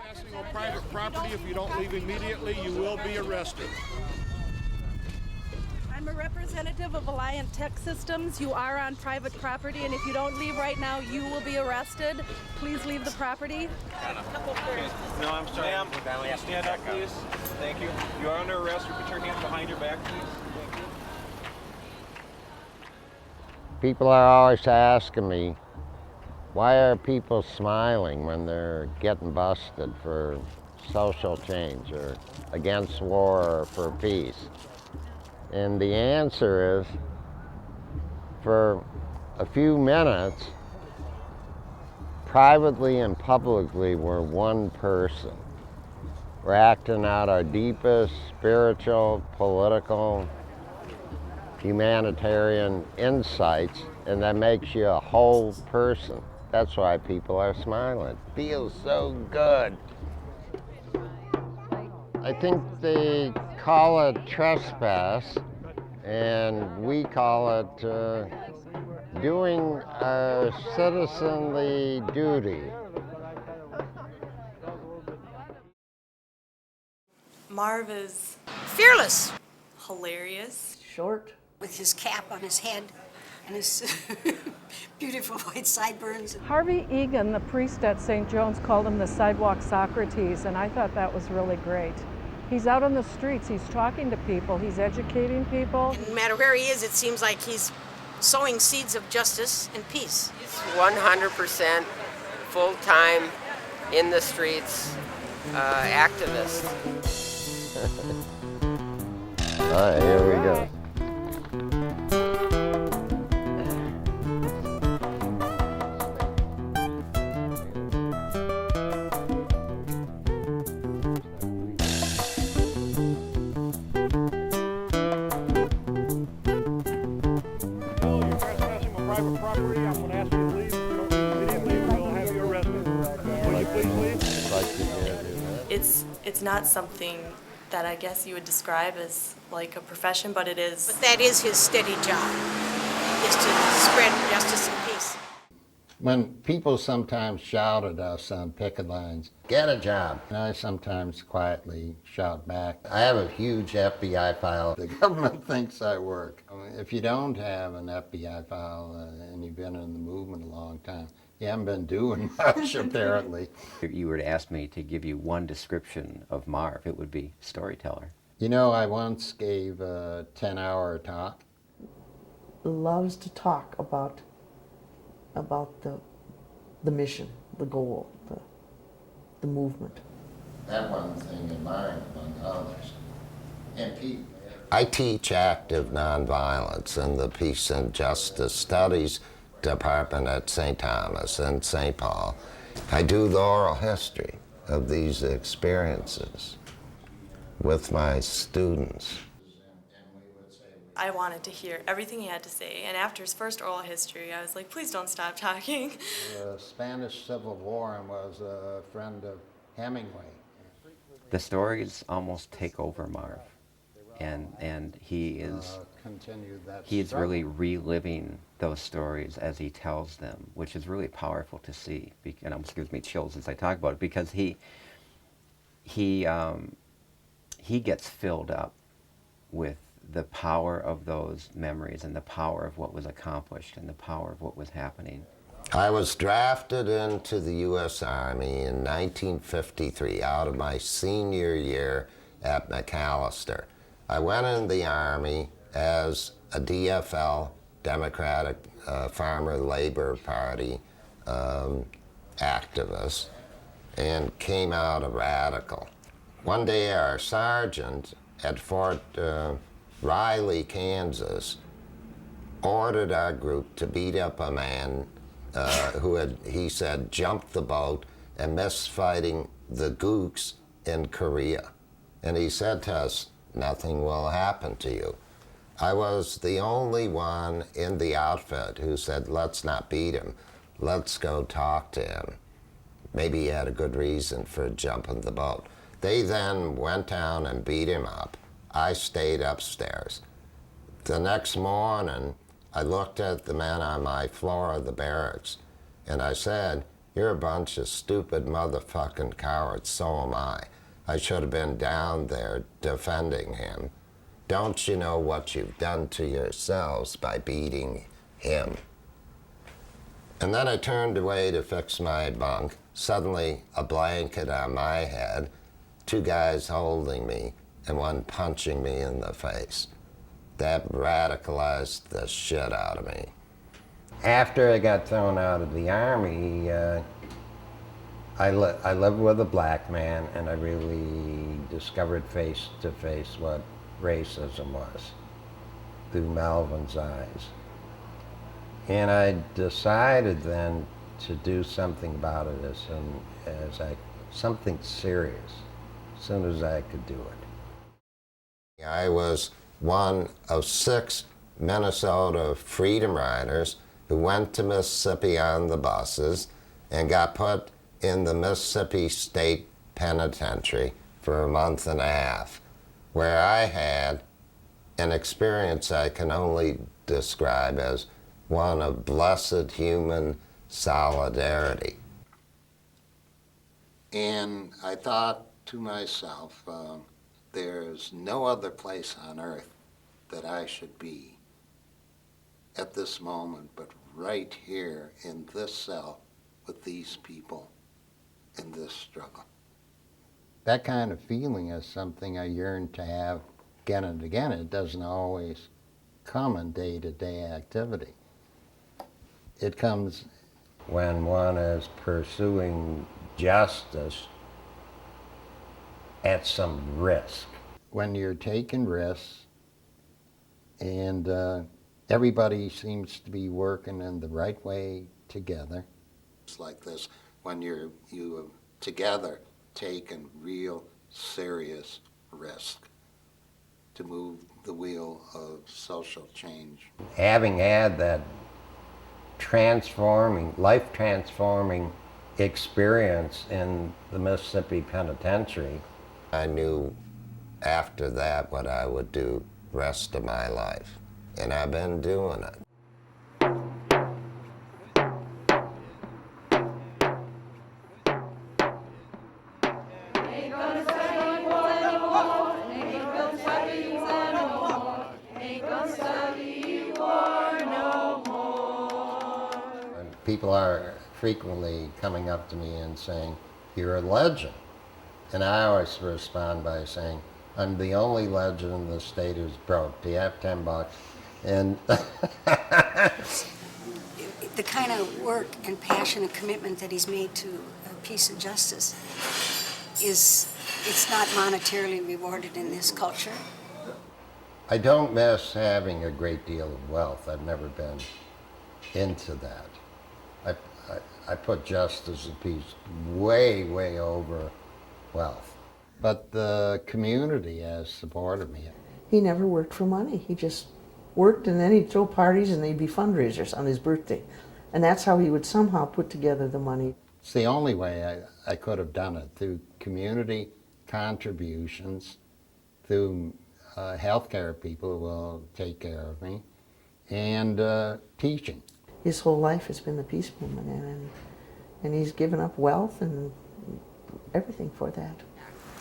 Trespassing on private property, if you don't leave immediately, you will be arrested. I'm a representative of Alliant Tech Systems. You are on private property, and if you don't leave right now, you will be arrested. Please leave the property. No, I'm sorry. Ma'am, stand up, please. Thank you. You are under arrest. You put your hands behind your back, please. Thank you. People are always asking me, why are people smiling when they're getting busted for social change or against war or for peace? And the answer is, for a few minutes, privately and publicly, we're one person. We're acting out our deepest spiritual, political, humanitarian insights, and that makes you a whole person. That's why people are smiling. It feels so good. I think they call it trespass, and we call it doing our citizenly duty. Marv is fearless, hilarious. Short. with his cap on his head and his beautiful white sideburns. Harvey Egan, the priest at St. John's, called him the sidewalk Socrates, and I thought that was really great. He's out on the streets, he's talking to people, he's educating people. And no matter where he is, it seems like he's sowing seeds of justice and peace. He's 100% full-time, in the streets, activist. All right, here we go. Private property, I'm going to ask you to leave. If you don't leave immediately, we'll have you arrested. Will you please leave? It's not something that I guess you would describe as like a profession, but it is. But that is his steady job, is to spread justice and peace. When people sometimes shout at us on picket lines, get a job, and I sometimes quietly shout back, I have a huge FBI file. The government thinks I work. If you don't have an FBI file and you've been in the movement a long time, you haven't been doing much, apparently. If you were to ask me to give you one description of Marv, it would be storyteller. You know, I once gave a 10-hour talk. Loves to talk about the mission, the goal, the movement. That one thing in mind among others. And people. I teach active nonviolence in the Peace and Justice Studies Department at St. Thomas and St. Paul. I do the oral history of these experiences with my students. I wanted to hear everything he had to say, and after his first oral history, I was like, please don't stop talking. The Spanish Civil War was a friend of Hemingway. The stories almost take over Marv, and he is really reliving those stories as he tells them, which is really powerful to see. And it gives me chills as I talk about it, because he gets filled up with the power of those memories and the power of what was accomplished and the power of what was happening. I was drafted into the U.S. Army in 1953 out of my senior year at McAllister. I went in the Army as a DFL, Democratic Farmer Labor Party activist, and came out a radical. One day our sergeant at Fort Riley, Kansas, ordered our group to beat up a man who had, he said, jumped the boat and missed fighting the Gooks in Korea. And he said to us, nothing will happen to you. I was the only one in the outfit who said, let's not beat him, let's go talk to him. Maybe he had a good reason for jumping the boat. They then went down and beat him up. I stayed upstairs. The next morning, I looked at the men on my floor of the barracks, and I said, You're a bunch of stupid motherfucking cowards, so am I. I should have been down there defending him. Don't you know what you've done to yourselves by beating him? And then I turned away to fix my bunk. Suddenly, a blanket on my head, 2 guys holding me, and one punching me in the face. That radicalized the shit out of me. After I got thrown out of the Army, I lived with a black man, and I really discovered face to face what racism was through Melvin's eyes. And I decided then to do something about it something serious, as soon as I could do it. I was one of 6 Minnesota Freedom Riders who went to Mississippi on the buses and got put in the Mississippi State Penitentiary for a month and a half, where I had an experience I can only describe as one of blessed human solidarity. And I thought to myself, there's no other place on earth that I should be at this moment but right here in this cell with these people in this struggle. That kind of feeling is something I yearn to have again and again. It doesn't always come in day-to-day activity. It comes when one is pursuing justice at some risk. When you're taking risks and everybody seems to be working in the right way together. It's like this, when you together taking real serious risk to move the wheel of social change. Having had that life-transforming experience in the Mississippi Penitentiary, I knew after that what I would do the rest of my life, and I've been doing it. People are frequently coming up to me and saying, "You're a legend." And I always respond by saying, "I'm the only legend in the state who's broke. Do you have $10?" And The kind of work and passion and commitment that he's made to peace and justice it's not monetarily rewarded in this culture. I don't miss having a great deal of wealth. I've never been into that. I put justice and peace way, way over wealth. But the community has supported me. He never worked for money. He just worked, and then he'd throw parties and they'd be fundraisers on his birthday. And that's how he would somehow put together the money. It's the only way I could have done it, through community contributions, through healthcare people who will take care of me, and teaching. His whole life has been the peace movement, and he's given up wealth and everything for that.